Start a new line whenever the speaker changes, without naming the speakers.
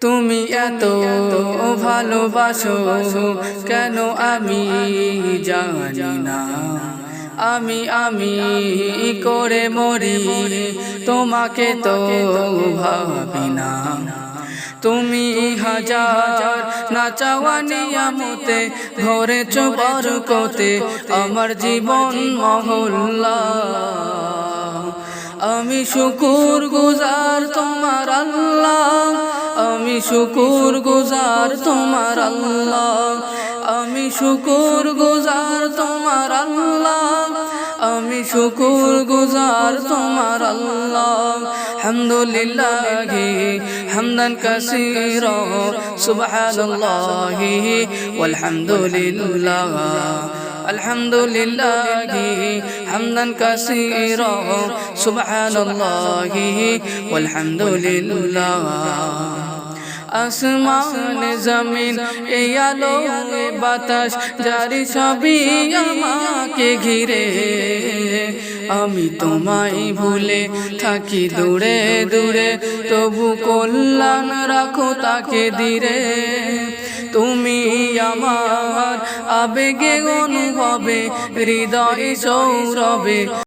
তুমি এত ভালোবাসো কেন আমি জানি না। আমি করে মরি তোমাকে তো ভাবি না। তুমি হাজার না চাওয়া নিয়ামতে ভরেছ বরকতে আমার জীবন মহল্লা। আমি শুকুর গুজার তোমার আল্লাহ, আমি শুকুর গুজার তোমার আল্লাহ, আমি শুকুর গুজার তোমার আল্লাহ, আমি শুকুর গুজার তোমার আল্লাহ। হামদুলিল্লাহি হামদান কাসীরা সুবহানাল্লাহি ওয়াল হামদুলিল্লাহ। আলহামদুলিল্লাহি হামদান কাসীরা সুবহানাল্লাহি ওয়াল হামদুলিল্লাহ। আসমান জমিন এই আলো এ বাতাস জারি সবই আমাকে ঘিরে। আমি তোমায় ভুলে থাকি দূরে দূরে, তবু কল্যাণ রাখো তাকে দিরে। তুমি আমার আবেগে অনুভবে হৃদয়ে সৌরভে।